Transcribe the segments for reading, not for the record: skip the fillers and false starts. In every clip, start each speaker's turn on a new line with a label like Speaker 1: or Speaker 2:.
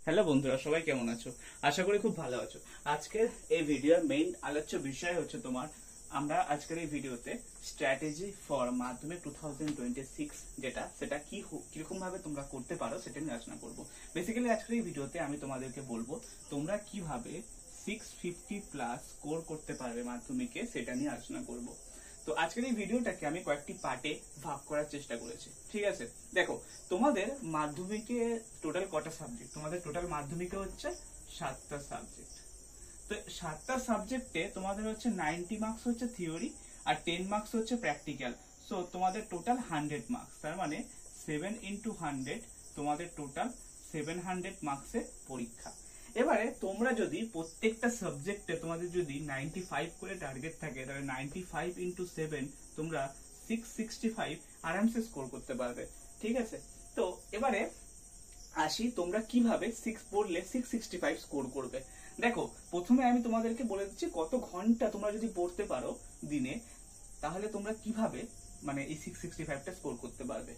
Speaker 1: Hello বন্ধুরা, সবাই কেমন আছো? আশা করি খুব ভালো আছো। আজকের এই ভিডিওর মেইন আলোচ্য বিষয় হচ্ছে আমরা আজকের এই ভিডিওতে স্ট্র্যাটেজি ফর মাধ্যমিক 2026 সেটা কিরকম ভাবে তোমরা করতে পারো সেটা নিয়ে আলোচনা করব। বেসিক্যালি আজকের এই ভিডিওতে আমি তোমাদেরকে বলবো তোমরা কিভাবে 650 প্লাস স্কোর করতে পারবে মাধ্যমিকে, সেটা নিয়ে আলোচনা করব। তো আজকের এই ভিডিওটাকে আমি কয়েকটি পার্টে ভাগ করার চেষ্টা করেছি, ঠিক আছে? দেখো, তোমাদের মাধ্যমিকে টোটাল কটা সাবজেক্ট? তোমাদের টোটাল মাধ্যমিকে হচ্ছে 7টা সাবজেক্ট। তো 7টা সাবজেক্টে তোমাদের হচ্ছে 90 মার্কস হচ্ছে থিওরি আর 10 মার্কস হচ্ছে প্র্যাকটিক্যাল। সো তোমাদের টোটাল 100 মার্কস, তার মানে 7 ইন্টু 100 তোমাদের টোটাল 700 মার্কসের পরীক্ষা। এবারে তোমরা যদি প্রত্যেকটা সাবজেক্টে তোমাদের যদি 95 করে টার্গেট থাকে, তাহলে 95 ইন্টু 7 তোমরা 665 আরামসে স্কোর করতে পারবে, ঠিক আছে? তো এবারে আসি তোমরা কিভাবে 6 পড়লে 665 স্কোর করবে। দেখো, প্রথমে আমি তোমাদেরকে বলে দিচ্ছি কত ঘন্টা তোমরা যদি পড়তে পারো দিনে, তাহলে তোমরা কিভাবে মানে এই 665টা স্কোর করতে পারবে।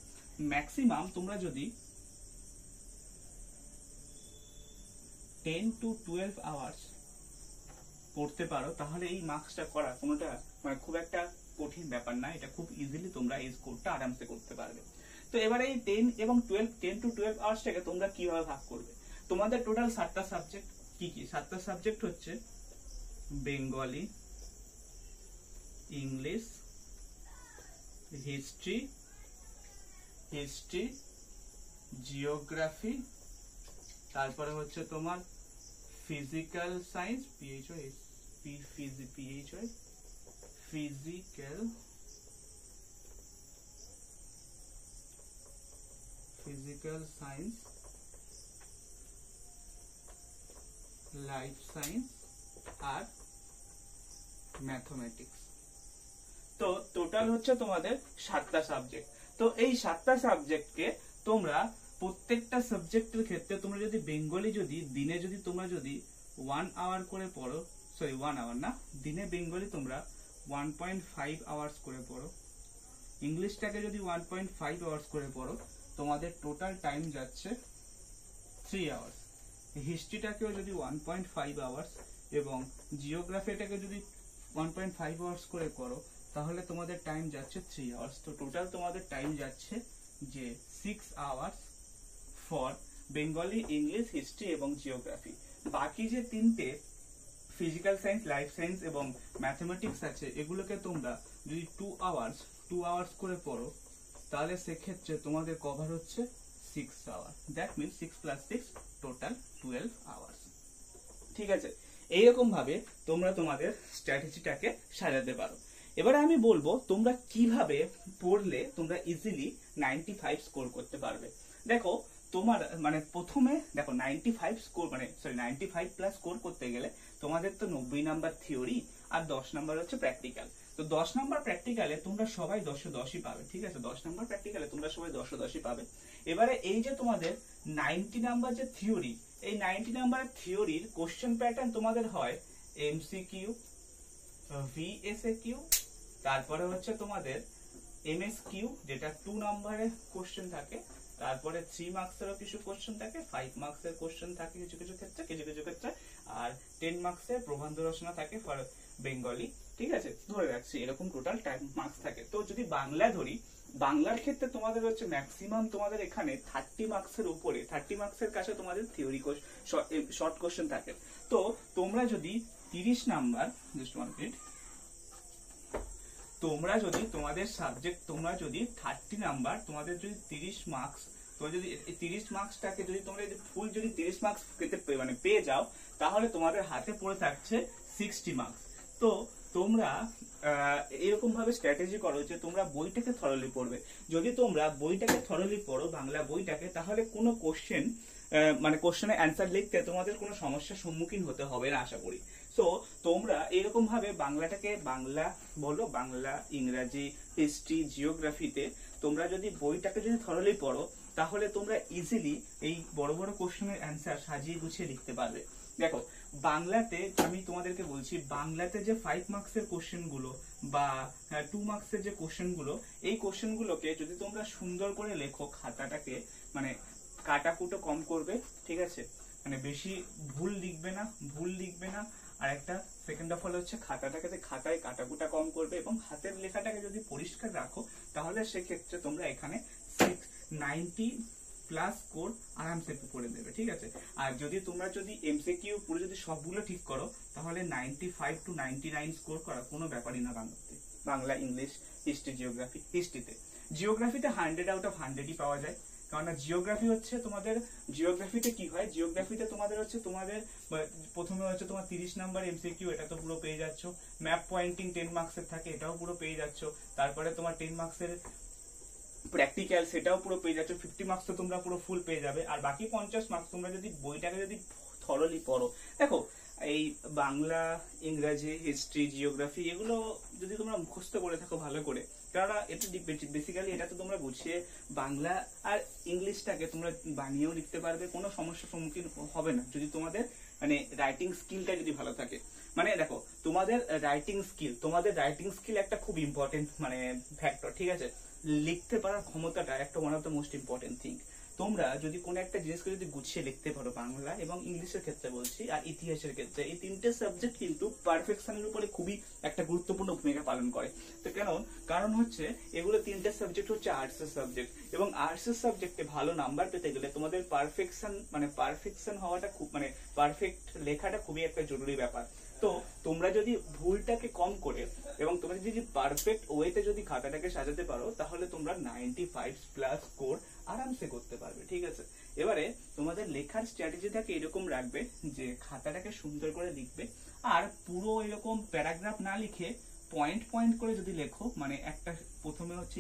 Speaker 1: ম্যাক্সিমাম তোমরা যদি 10 to 12 আওয়ার্স পড়তে পারো, তাহলে এই মার্কসটা করা কোনোটা মানে খুব একটা কঠিন ব্যাপার না। এটা খুব ইজিলি তোমরা এই স্কোরটা আরামসে করতে পারবে। তো এবারে এই 10 এবং 12, 10 to 12 আওয়ার্সটাকে তোমরা কিভাবে ভাগ করবে। তোমাদের টোটাল 7টা সাবজেক্ট। কি কি 7টা সাবজেক্ট? হচ্ছে বেঙ্গলি, ইংলিশ, হিস্ট্রি, জিওগ্রাফি, তারপরে হচ্ছে তোমার physical science, physical science, life science আর ম্যাথমেটিক্স। তো টোটাল হচ্ছে তোমাদের 7টা সাবজেক্ট। তো এই 7টা সাবজেক্টকে তোমরা প্রত্যেকটা সাবজেক্টের ক্ষেত্রে তোমরা যদি বেঙ্গলি যদি দিনে যদি তোমরা যদি 1 আওয়ার করে পড়ো, সরি 1 আওয়ার না, দিনে বেঙ্গলি তোমরা 1.5 আওয়ার্স করে পড়ো, ইংলিশটাকে যদি 1.5 আওয়ার্স করে পড়ো, তোমাদের টোটাল টাইম যাচ্ছে 3 আওয়ার্স। হিস্ট্রিটাকেও যদি 1.5 আওয়ার্স এবং জিওগ্রাফিটাকে যদি 1.5 আওয়ার্স করে করো, তাহলে তোমাদের টাইম যাচ্ছে 3 আওয়ার্স। তো টোটাল তোমাদের টাইম যাচ্ছে যে 6 hours for Bengali, English, history এবং জিওগ্রাফি। বাকি যে তিনটে ফিজিক্যাল সায়েন্স, লাইফ সায়েন্স এবং ম্যাথমেটিক্স আছে, এগুলোকে তোমরা যদি 2 আওয়ার্স করে পড়ো, তাহলে সেক্ষেত্রে তোমাদের কভার হচ্ছে 6 hour. That means 6 + 6 total 12 hours, ঠিক আছে? এইরকম ভাবে তোমরা তোমাদের স্ট্র্যাটেজিটাকে সাজাতে পারো। এবারে আমি বলবো তোমরা কিভাবে পড়লে তোমরা ইজিলি 95 স্কোর করতে পারবে। দেখো, তোমার মানে প্রথমে দেখো 95 স্কোর মানে সরি 95 প্লাস স্কোর করতে গেলে তোমাদের তো 90 নাম্বার থিওরি আর 10 নাম্বার হচ্ছে প্র্যাকটিক্যাল। তো 10 নাম্বার প্র্যাকটিক্যালে তোমরা সবাই 10 10ই পাবে, ঠিক আছে? 10 নাম্বার প্র্যাকটিক্যালে তোমরা সবাই 10 10ই পাবে। এবারে এই যে তোমাদের 90 নাম্বার যে থিওরি, এই 90 নাম্বার থিওরির কোশ্চেন প্যাটার্ন তোমাদের হয় এমসিকিউ, ভিএসএকিউ, তারপরে হচ্ছে তোমাদের এমএসকিউ যেটা 2 নাম্বারের কোশ্চেন থাকে, তারপরে 3 মার্কসেরও কিছু কোশ্চেন থাকে, 5 মার্কসের কোশ্চেন থাকে কিছু কিছু ক্ষেত্রে, আর 10 মার্কসের প্রবন্ধ রচনা থাকে ফর বেঙ্গলি, ঠিক আছে? ধরে রাখছি এরকম টোটাল 10 মার্কস থাকে। তো যদি বাংলা ধরি, বাংলার ক্ষেত্রে তোমাদের হচ্ছে ম্যাক্সিমাম তোমাদের এখানে 30 মার্কসের উপরে, 30 মার্কসের কাছে তোমাদের থিওরি শর্ট কোশ্চেন থাকে। তো তোমরা যদি 30 নাম্বার, জাস্ট 1 মিনিট, তোমরা যদি তোমাদের সাবজেক্ট তোমরা যদি 30 নাম্বার তোমাদের যদি 30 মার্কস, তোমরা যদি 30 মার্কসটাকে যদি তোমরা ফুল যদি 30 মার্কস মানে পেয়ে যাও, তাহলে তোমাদের হাতে পড়ে থাকছে 60 মার্কস। তো তোমরা এরকম ভাবে স্ট্র্যাটেজি করো যে তোমরা বইটাকে থরলি পড়বে। যদি তোমরা বইটাকে থরলি পড়ো, বাংলা বইটাকে, তাহলে কোনো কোশ্চেন মানে কোশ্চেনের অ্যান্সার লিখতে তোমাদের কোনো সমস্যার সম্মুখীন হতে হবে না আশা করি। সো তোমরা এরকম ভাবে বাংলাটাকে, বাংলা বলো, বাংলা, ইংরাজি, হিস্ট্রি, জিওগ্রাফিতে তোমরা যদি বইটাকে যদি থরলি পড়ো, তাহলে তোমরা ইজিলি এই বড় বড় কোশ্চেনের অ্যান্সার সাজিয়ে গুছিয়ে লিখতে পারবে। দেখো, বাংলাতে আমি তোমাদেরকে বলছি, বাংলাতে যে 5 মার্কসের কোশ্চেন গুলো বা 2 মার্কসের যে কোশ্চেন গুলো, এই কোশ্চেন গুলোকে যদি তোমরা সুন্দর করে লেখো, খাতাটাকে মানে কাটাকুটো কম করবে, ঠিক আছে? মানে বেশি ভুল লিখবে না। আর একটা সেকেন্ড অফ অল হচ্ছে খাতায় কাটাকুটা কম করবে এবং হাতের লেখাটাকে যদি পরিষ্কার রাখো তাহলে সেক্ষেত্রে তোমরা এখানে 90 প্লাস স্কোর আরামসে করে দেবে, ঠিক আছে। আর তোমরা যদি এমসিকিউ পুরো যদি সবগুলো ঠিক করো তাহলে 95 to 99 স্কোর করা কোনো ব্যাপারই না বাংলা, ইংলিশ, হিস্ট্রি, হিস্ট্রিতে 100 আউট অফ 100ই পাওয়া যায়। কারণ জিওগ্রাফি হচ্ছে তোমাদের, জিওগ্রাফিতে কি হয়, জিওগ্রাফিতে তোমাদের হচ্ছে প্রথমে হচ্ছে তোমার 30 নাম্বার এমসিকিউ, এটা তো পুরো পেয়ে যাচ্ছ। ম্যাপ পয়েন্টিং 10 মার্কসের থাকে, এটাও পুরো পেয়ে যাচ্ছ। তারপরে তোমার 10 মার্কসের প্র্যাকটিক্যাল, সেটাও পুরো পেয়ে যাচ্ছ। 50 মার্কস তো তোমরা পুরো ফুল পেয়ে যাবে। আর বাকি 50 মার্কস তোমরা যদি বইটাকে যদি থরলি পড়ো, দেখো এই বাংলা, ইংরেজি, হিস্ট্রি, জিওগ্রাফি এগুলো যদি তোমরা মুখস্থ করে থাকো ভালো করে, কারণ এটা বেসিক্যালি এটা তো তোমরা বুঝিয়ে বাংলা আর ইংলিশটাকে তোমরা বানিয়েও লিখতে পারবে, কোনো সমস্যার সম্মুখীন হবে না যদি তোমাদের মানে রাইটিং স্কিলটা যদি ভালো থাকে। মানে দেখো তোমাদের রাইটিং স্কিল একটা খুব ইম্পর্টেন্ট মানে ফ্যাক্টর, ঠিক আছে। লিখতে পারার ক্ষমতাটা একটা one of the most important thing. তোমরা যদি কোনো একটা জিনিসকে যদি গুছিয়ে লিখতে পারো, বাংলা এবং ইংলিশের ক্ষেত্রে বলছি আর ইতিহাসের ক্ষেত্রে, এই তিনটে সাবজেক্ট কিন্তু পারফেকশনের উপরে খুবই একটা গুরুত্বপূর্ণ ভূমিকা পালন করে। তো কারণ হচ্ছে এগুলো তিনটে সাবজেক্ট হচ্ছে আর্টসের সাবজেক্ট, এবং আর্টসের সাবজেক্টে ভালো নাম্বার পেতে গেলে তোমাদের পারফেকশন হওয়াটা খুব মানে পারফেক্ট লেখাটা খুবই একটা জরুরি ব্যাপার। তো তোমরা যদি ভুলটাকে কম করে এবং তোমরা যদি পারফেক্ট ওয়েতে যদি খাতাটাকে সাজাতে পারো তাহলে তোমরা 95 প্লাস স্কোর আরামসে করতে পারবে, ঠিক আছে। এবারে তোমাদের লেখার স্ট্র্যাটেজিটাকে এরকম রাখবে যে খাতাটাকে সুন্দর করে লিখবে, আর পুরো এরকম প্যারাগ্রাফ না লিখে পয়েন্ট করে যদি লেখো, মানে একটা প্রথমে হচ্ছে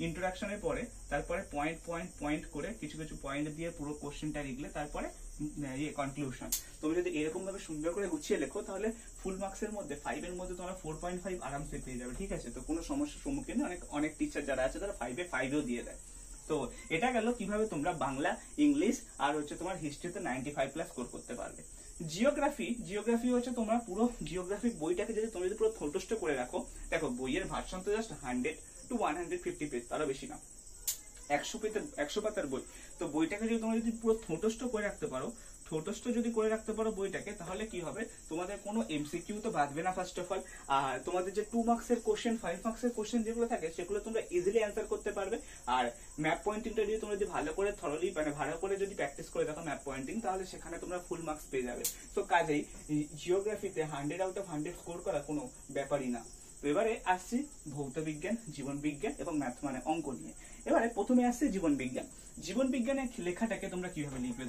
Speaker 1: ইন্ট্রোডাকশনের পরে তারপরে পয়েন্ট করে কিছু পয়েন্ট দিয়ে পুরো কোশ্চেনটা লিখলে তারপরে কনক্লুশন। তুমি যদি এরকম ভাবে সুন্দর করে গুছিয়ে লেখো তাহলে ফুল মার্কসের মধ্যে 5 এর মধ্যে তোমরা 4.5 আরামসে পেয়ে যাবে, ঠিক আছে। তো কোনো সমস্যার সম্মুখীন অনেক টিচার যারা আছে তারা 5-এও দিয়ে দেয়। তো এটা গেল কিভাবে তোমরা বাংলা, ইংলিশ আর হচ্ছে তোমার হিস্ট্রিতে 95 প্লাস স্কোর করতে পারবে। জিওগ্রাফি হচ্ছে তোমরা পুরো জিওগ্রাফিক বইটাকে যদি তুমি পুরো ঠোঁটস্থ করে রাখো, দেখো বইয়ের ভার্সন তো জাস্ট 100 to 150 পেজ, তারও বেশি না, 100 পাতার বই। তো বইটাকে যদি তোমরা যদি পুরো ঠোঁটস্থ করে রাখতে পারো বইটাকে, তাহলে কি হবে, তোমাদের কোনো এমসিকিউ তো বাঁধবে না ফার্স্ট অফ অল। আর তোমাদের যে 2 মার্কসের কোশ্চেন, 5 মার্কসের কোশ্চেন যেগুলো থাকে সেগুলো তোমরা ইজিলি অ্যান্সার করতে পারবে। আর ম্যাপ পয়েন্টিংটা যদি তোমরা যদি ভালো করে থরলি মানে ভালো করে যদি প্র্যাকটিস করে দেখো ম্যাপ পয়েন্টিং, তাহলে সেখানে তোমরা ফুল মার্কস পেয়ে যাবে। তো কাজেই জিওগ্রাফিতে 100 আউট অফ 100 স্কোর করা কোনো ব্যাপারই না। তো এবারে আসছি ভৌত বিজ্ঞান, জীবন বিজ্ঞান এবং ম্যাথ মানে অঙ্ক নিয়ে। এবারে প্রথমে আসছে জীবন বিজ্ঞানের লেখাটাকে তোমরা কিভাবে লিখবে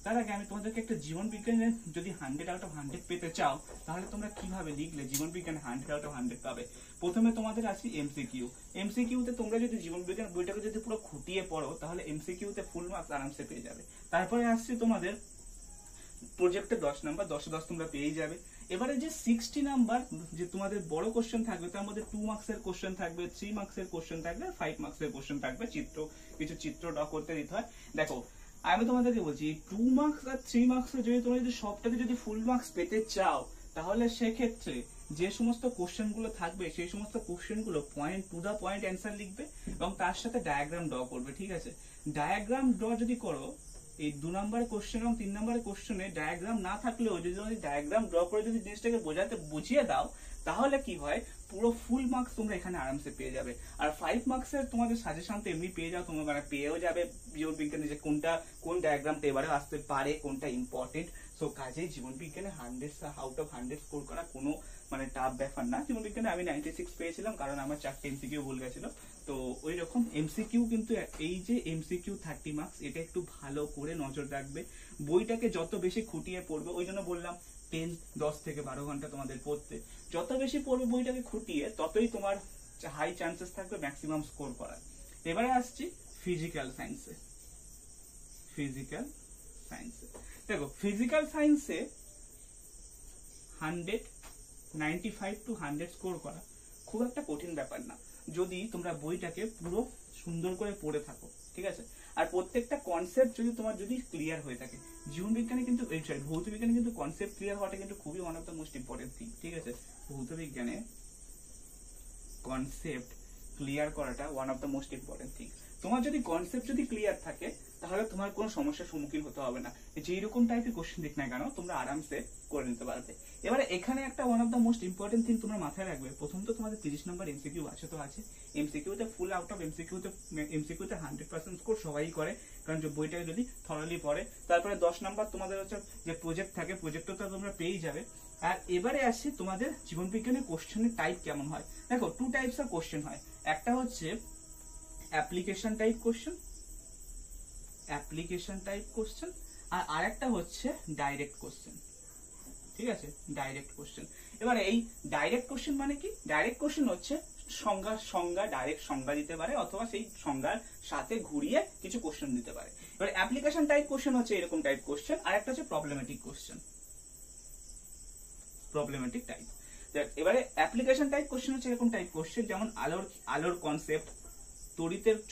Speaker 1: তার আগে আমি তোমাদেরকে একটা জীবন বিজ্ঞানে যদি 100 আউট অফ 100 পেতে চাও তাহলে তোমরা কিভাবে লিখলে জীবন বিজ্ঞানে 100 আউট অফ 100 পাবে। প্রথমে তোমাদের আছে এমসিকিউতে তোমরা যদি জীবন বিজ্ঞান বইটাকে যদি পুরো খুঁটিয়ে পড়ো তাহলে এমসিকিউতে ফুল মার্কস আরামসে পেয়ে যাবে। তারপরে আসছে তোমাদের প্রজেক্টে 10 নাম্বার, 10 তোমরা পেয়ে যাবে। এবারে যে 60 নাম্বার যে তোমাদের বড় কোশ্চেন থাকবে তার মধ্যে 2 মার্কসের কোশ্চেন থাকবে, 3 মার্কসের কোশ্চেন থাকবে, 5 মার্কসের কোশ্চেন থাকবে। কিছু চিত্র ড্র করতে দিতে হয়। দেখো আমি তোমাদেরকে বলছি 2 মার্কস আর 3 মার্কস যদি তোমরা যদি সবটাতে যদি ফুল মার্কস পেতে চাও তাহলে সেক্ষেত্রে যে সমস্ত কোশ্চেন গুলো থাকবে সেই সমস্ত কোশ্চেন গুলো point to the point answer লিখবে এবং তার সাথে ডায়াগ্রাম ড্র করবে, ঠিক আছে। ডায়াগ্রাম ড্র যদি করো, এই 2 নম্বরের কোশ্চেন এবং 3 নম্বরের কোশ্চেনে ডায়াগ্রাম না থাকলেও যদি ডায়াগ্রাম ড্র করে যদি জিনিসটাকে বুঝিয়ে দাও তাহলে কি হয়, পুরো ফুল মার্কস তোমরা এখানে আরামসে পেয়ে যাবে। আর 5 মার্কসের তোমাদের সাজেশন তো এমনি পেয়ে যাও, তোমরা মানে পেয়েও যাবে জীবন বিজ্ঞানে যে কোন ডায়াগ্রামটা এবারে আসতে পারে, কোনটা ইম্পর্টেন্ট। সো কাজেই জীবন বিজ্ঞানে 100 আউট অফ 100 স্কোর করা কোনো মানে টাফ ব্যাপার না। জীবন বিজ্ঞানে আমি 96 পেয়েছিলাম কারণ আমার 4টে এমসিকিউ ভুল গেছিল। তো ওই রকম এমসিকিউ কিন্তু এই যে এমসিকিউ 30 মার্কস এটা একটু ভালো করে নজর রাখবে। বইটাকে যত বেশি খুঁটিয়ে পড়বে, ওই জন্য বললাম 10 থেকে 12 ঘন্টা তোমাদের পড়তে, যত বেশি পড়বে বইটাকে খুঁটিয়ে ততই তোমার হাই চান্সেস থাকবে ম্যাক্সিমাম স্কোর করার। এবারে আসছি ফিজিক্যাল সায়েন্সে। দেখো ফিজিক্যাল সায়েন্সে 95 to 100 স্কোর করা খুব একটা কঠিন ব্যাপার না যদি তোমরা বইটাকে পুরো সুন্দর করে পড়ে থাকো, ঠিক আছে। আর প্রত্যেকটা কনসেপ্ট যদি তোমার যদি ক্লিয়ার হয়ে থাকে, জীবন বিজ্ঞানে কিন্তু ভৌত বিজ্ঞানে কিন্তু কনসেপ্ট ক্লিয়ার হওয়াটা কিন্তু খুবই one of the most important thing, ঠিক আছে। ভৌত বিজ্ঞানে কনসেপ্ট ক্লিয়ার করাটা one of the most important thing. তোমার যদি কনসেপ্ট যদি ক্লিয়ার থাকে তাহলে তোমার কোনো সমস্যার সম্মুখীন হতে হবে না। যেই রকম টাইপের কোশ্চেন দিক না কেন তোমরা আরামসে করে নিতে পারবে। এবারে এখানে একটা one of the most important thing তোমরা মাথায় রাখবে, প্রথম তো তোমাদের 30 নম্বর এমসিকিউ আছে, তো আছে এমসিকিউতে ফুল আউট অফ এমসিকিউতে 100% স্কোর সবাই করে, কারণ যে বইটা যদি থরলি পড়ে। তারপরে 10 নম্বর তোমাদের হচ্ছে যে প্রজেক্ট থাকে, প্রজেক্টও তো তোমরা পেয়েই যাবে। আর এবারে আসছি তোমাদের জীবন বিজ্ঞানের কোশ্চেনের টাইপ কেমন হয়। দেখো 2 টাইপস অফ কোশ্চেন হয়, একটা হচ্ছে application type question, application type question, আর আরেকটা হচ্ছে ডাইরেক্ট কোশ্চেন। ঠিক আছে, ডাইরেক্ট কোশ্চেন। এবারে এই ডাইরেক্ট কোশ্চেন মানে কি? ডাইরেক্ট কোশ্চেন হচ্ছে সংজ্ঞা ডাইরেক্ট সংজ্ঞা দিতে পারে, অথবা সেই সংজ্ঞার সাথে ঘুরিয়ে কিছু কোশ্চেন দিতে পারে। এবারে অ্যাপ্লিকেশন টাইপ কোশ্চেন হচ্ছে এরকম টাইপ কোশ্চেন, আর একটা হচ্ছে প্রবলেমেটিক কোশ্চেন, প্রবলেমেটিক টাইপ। এবারে অ্যাপ্লিকেশন টাইপ কোশ্চেন হচ্ছে এরকম টাইপ কোশ্চেন, যেমন আলোর কনসেপ্ট,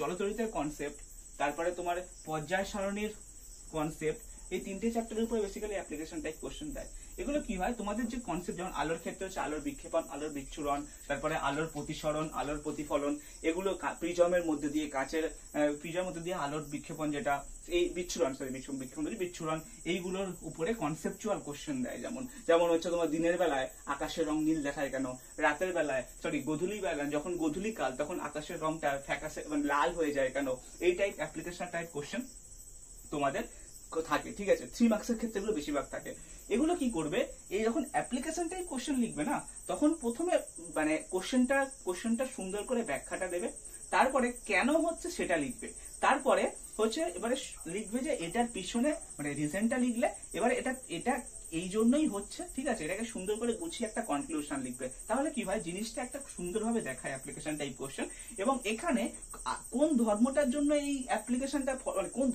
Speaker 1: চলতরিতের কনসেপ্ট, তারপরে তোমার পর্যায় সারণীর কনসেপ্ট, এই 3টে চ্যাপ্টারের উপরে বেসিক্যালি অ্যাপ্লিকেশন টাইপ কোশ্চেন দেয়। এগুলো কি হয়, তোমাদের যে কনসেপ্ট, যেমন আলোর ক্ষেত্রে হচ্ছে আলোর বিক্ষেপণ, আলোর বিচ্ছুরণ, তারপরে আলোর প্রতিসরণ, আলোর প্রতিফলন, এগুলো প্রিজমের মধ্যে দিয়ে প্রিজমের মধ্যে দিয়ে আলোর বিক্ষেপণ, যেটা এই বিচ্ছুরণ, এইগুলোর উপরে কনসেপচুয়াল কোশ্চেন দেয়। যেমন হচ্ছে তোমার দিনের বেলায় আকাশের রং নীল দেখায় কেন, রাতের বেলায় গোধূলি বেলায়, যখন গোধূলি কাল তখন আকাশের রংটা ফ্যাকাশে লাল হয়ে যায় কেন, এই টাইপ অ্যাপ্লিকেশন টাইপ কোশ্চেন তোমাদের থাকে। ঠিক আছে, 3 মার্কসের ক্ষেত্রে এগুলো বেশিরভাগ থাকে। এগুলো কি করবে, এই যখন অ্যাপ্লিকেশন টাইপ কোশ্চেন লিখবে না, তখন প্রথমে মানে কোশ্চেনটা সুন্দর করে ব্যাখ্যাটা দেবে, তারপরে কেন হচ্ছে সেটা লিখবে, তারপরে হচ্ছে এবারে লিখবে যে এটার পিছনে মানে রিজনটা লিখলে এবারে এটা এই জন্যই হচ্ছে। ঠিক আছে, এটাকে সুন্দর করে গুছিয়ে একটা কনক্লুশন লিখবে, তাহলে কি হয় জিনিসটা একটা সুন্দরভাবে দেখায় অ্যাপ্লিকেশন টাইপ কোশ্চেন। এবং এখানে কোন ধর্মটার জন্য এই অ্যাপ্লিকেশনটা, কোন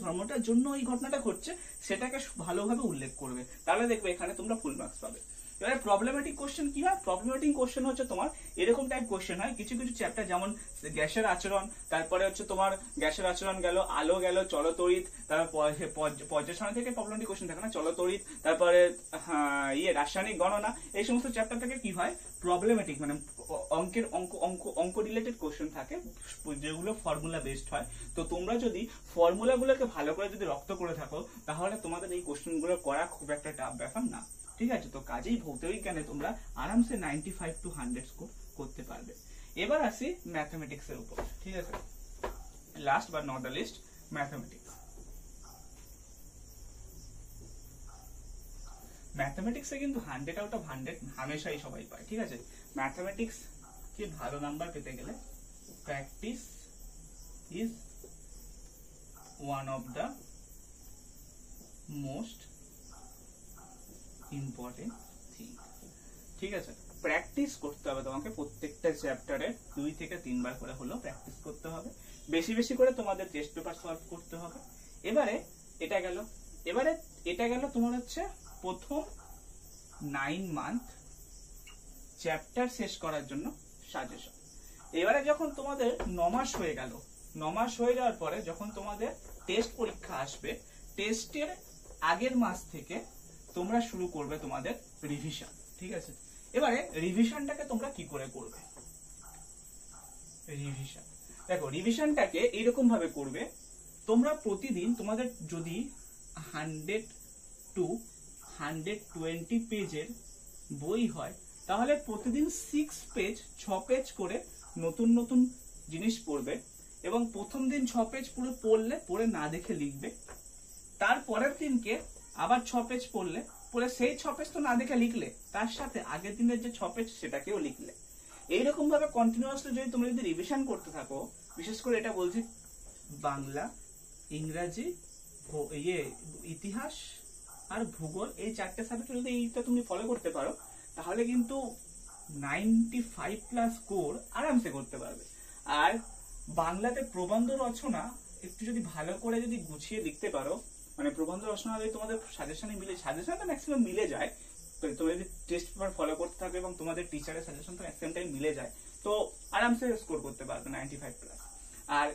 Speaker 1: ধর্মটার জন্য এই ঘটনাটা ঘটছে সেটাকে ভালোভাবে উল্লেখ করবে, তাহলে দেখবে এখানে তোমরা ফুল মার্কস পাবে। এবারে প্রবলেমেটিক কোশ্চেন কি হয়, প্রবলেমেটিক কোশ্চেন হচ্ছে তোমার এরকম টাইপ কোশ্চেন হয়, কিছু কিছু চ্যাপ্টার যেমন গ্যাসের আচরণ, তারপরে হচ্ছে তোমার গ্যাসের আচরণ গেল, আলো গেল, চলতড়িৎ, তারপর পর্যায় সারণী থেকে প্রবলেমেটিক কোশ্চেন থাকে না, চলতড়িৎ, তারপরে রাসায়নিক গণনা, এই সমস্ত চ্যাপ্টার থেকে কি হয় প্রবলেমেটিক মানে অঙ্ক রিলেটেড কোশ্চেন থাকে, যেগুলো ফর্মুলা বেসড হয়। তো তোমরা যদি ফর্মুলা গুলোকে ভালো করে যদি রপ্ত করে থাকো, তাহলে তোমাদের এই কোশ্চেন গুলো করা খুব একটা টাফ ব্যাপার না। ঠিক আছে, তো কাজেই ভৌতবিজ্ঞানে তোমরা আরামসে 95 to 100 স্কোর করতে পারবে। এবার আসি ম্যাথমেটিক্স এর উপর। ঠিক আছে, last but not the least, mathematics. ম্যাথমেটিক্সে কিন্তু 100 out of 100 হামেশাই সবাই পায়। ঠিক আছে, ম্যাথমেটিক্স কে ভালো নাম্বার পেতে গেলে practice is one of the most important thing. ঠিক আছে, প্র্যাকটিস করতে হবে তোমাকে, প্রত্যেকটা চ্যাপ্টারে 2 থেকে 3 বার করে হলো প্র্যাকটিস করতে হবে, বেশি বেশি করে তোমাদের টেস্ট পেপার সলভ করতে হবে। এবারে এটা গেল তোমার হচ্ছে প্রথম 9 মান্থ চ্যাপ্টার শেষ করার জন্য সাজেশন। এবারে যখন তোমাদের 9 মাস হয়ে গেল, 9 মাস হয়ে যাওয়ার পরে যখন তোমাদের টেস্ট পরীক্ষা আসবে, টেস্টের আগের মাস থেকে তোমরা শুরু করবে তোমাদের রিভিশন। ঠিক আছে, এবারে রিভিশনটাকে তোমরা কি করে করবে, রিভিশন দেখো, রিভিশনটাকে এইরকম ভাবে করবে, তোমরা প্রতিদিন তোমাদের যদি 100 to 120 পেজের বই হয়, তাহলে প্রতিদিন 6 পেজ করে নতুন নতুন জিনিস পড়বে, এবং প্রথম দিন 6 পেজ পুরো পড়ে না দেখে লিখবে, তারপরের দিনকে আবার 6 পেজ পড়ে সেই 6 পেজ তো না দেখে লিখলে, তার সাথে আগের দিনের যে 6 পেজ সেটাকেও লিখলে। এইরকম ভাবে কন্টিনিউয়াসলি যদি তোমরা যদি রিভিশন করতে থাকো, বিশেষ করে এটা বলছি বাংলা, ইংরাজি, ইতিহাস আর ভূগোল, এই 4টে সাবজেক্ট যদি এইটা তুমি ফলো করতে পারো, তাহলে কিন্তু 95+ স্কোর আরামসে করতে পারবে। আর বাংলাতে প্রবন্ধ রচনা একটু যদি ভালো করে যদি গুছিয়ে লিখতে পারো, মানে প্রবন্ধ রচনা যদি তোমাদের সাজেশনে মিলে, সাজেশনটা ম্যাক্সিমাম মিলে যায়, তোমরা যদি টেস্ট পেপার ফলো করতে থাকবে এবং তোমাদের টিচারের সাজেশন তো ম্যাক্সিমাম টাইম মিলে যায়, তো আরামসে স্কোর করতে পারবে 95+। আর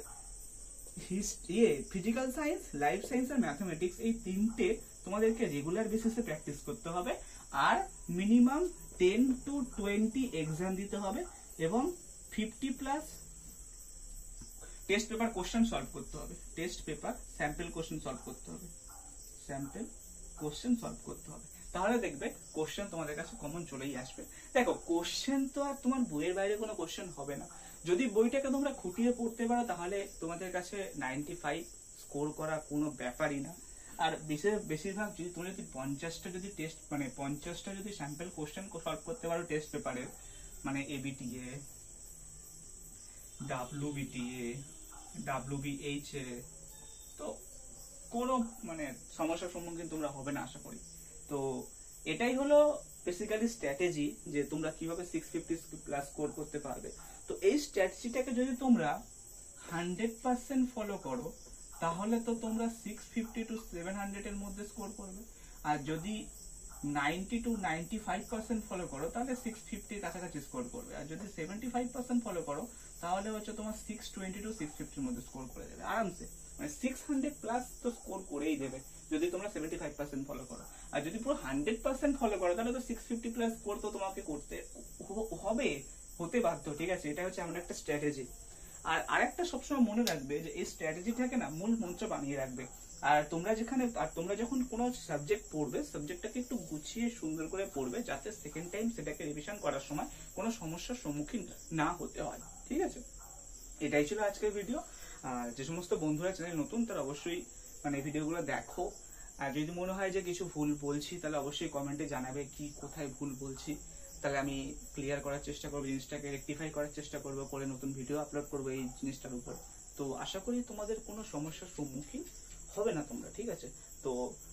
Speaker 1: ফিজিক্যাল সায়েন্স, লাইফ সায়েন্স আর ম্যাথমেটিক্স, এই 3টে তোমাদেরকে রেগুলার বেসিসে প্র্যাকটিস করতে হবে, আর মিনিমাম 10 to 20 এক্সাম দিতে হবে, এবং টেস্ট পেপার কোশ্চেন সলভ করতে হবে, test paper sample question solve করতে হবে, স্যাম্পল কোশ্চেন সলভ করতে হবে। তাহলে দেখবে কোশ্চেন তোমাদের কাছে কমন চলেই আসবে। দেখো কোশ্চেন তো আর তোমার বইয়ের বাইরে কোনো কোশ্চেন হবে না। যদি বইটাকে তোমরা খুঁটিয়ে পড়তে পারো তাহলে তোমাদের কাছে 95 স্কোর করা কোনো ব্যাপারই না। আর বেশিরভাগ যদি তুমি যদি 50টা যদি টেস্ট মানে 50টা যদি স্যাম্পল কোশ্চেন সলভ করতে পারো টেস্ট পেপারে, মানে এবিটিএ, ডাব্লিউবিটিএ, ডাব্লিউবিএইচএ, তো কোনো মানে সমস্যার সম্মুখীন তোমরা হবে না আশা করি। তো এটাই হলো বেসিক্যালি স্ট্র্যাটেজি যে তোমরা কিভাবে 650 প্লাস স্কোর করতে পারবে। তো এই স্ট্র্যাটেজিটাকে যদি তোমরা 100% ফলো করো তাহলে তো তোমরা 650 to 700 এর মধ্যে স্কোর করবে। আর যদি 90 to 95% ফলো করো তাহলে 650 এর কাছাকাছি স্কোর করবে। আর যদি 75% ফলো করো তাহলে হচ্ছে তোমার 620 to 650 এর মধ্যে স্কোর করে দেবে আরামসে। মানে 600 প্লাস তো স্কোর করেই দেবে যদি তোমরা 75% ফলো করো। আর যদি পুরো 100% ফলো করো তাহলে তো 650 প্লাস স্কোর তো তোমাকে করতে হবে, হতে বাধ্য। ঠিক আছে, এটা হচ্ছে আমাদের একটা স্ট্র্যাটেজি। আর আরেকটা সবসময় মনে রাখবে যে এই স্ট্র্যাটেজিটাকে না মূল মন্ত্র বানিয়ে রাখবে। আর তোমরা যখন কোনো সাবজেক্ট পড়বে, সাবজেক্টটাকে একটু গুছিয়ে সুন্দর করে পড়বে যাতে সেকেন্ড টাইম সেটাকে রিভিশন করার সময় কোনো সমস্যার সম্মুখীন না হতে হয়। ঠিক আছে, এটাই ছিল আজকের ভিডিও। আর যে সমস্ত বন্ধুরা চ্যানেল নতুন তারা অবশ্যই মানে ভিডিওগুলো দেখো। আর যদি মনে হয় যে কিছু ভুল বলছি তাহলে অবশ্যই কমেন্টে জানাবে কি কোথায় ভুল বলছি, তাহলে আমি ক্লিয়ার করার চেষ্টা করবো, জিনিসটাকে রেকটিফাই করার চেষ্টা করবো, করে নতুন ভিডিও আপলোড করবো এই জিনিসটার উপর। তো আশা করি তোমাদের কোনো সমস্যার সম্মুখীন হবে না তোমরা। ঠিক আছে, তো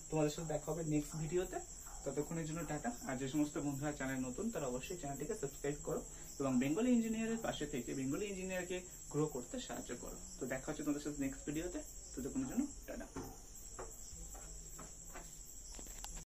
Speaker 1: তোমাদের সাথে দেখা হবে নেক্সট ভিডিওতে। ততক্ষণের জন্য টাটা। আর যে সমস্ত বন্ধুরা চ্যানেল নতুন তারা অবশ্যই চ্যানেলটিকে সাবস্ক্রাইব করো এবং বেঙ্গলি ইঞ্জিনিয়ারের পাশে থেকে বেঙ্গলি ইঞ্জিনিয়ারকে গ্রো করতে সাহায্য করো। তো দেখা হচ্ছে তোমাদের সাথে নেক্সট ভিডিওতে। ততক্ষণের জন্য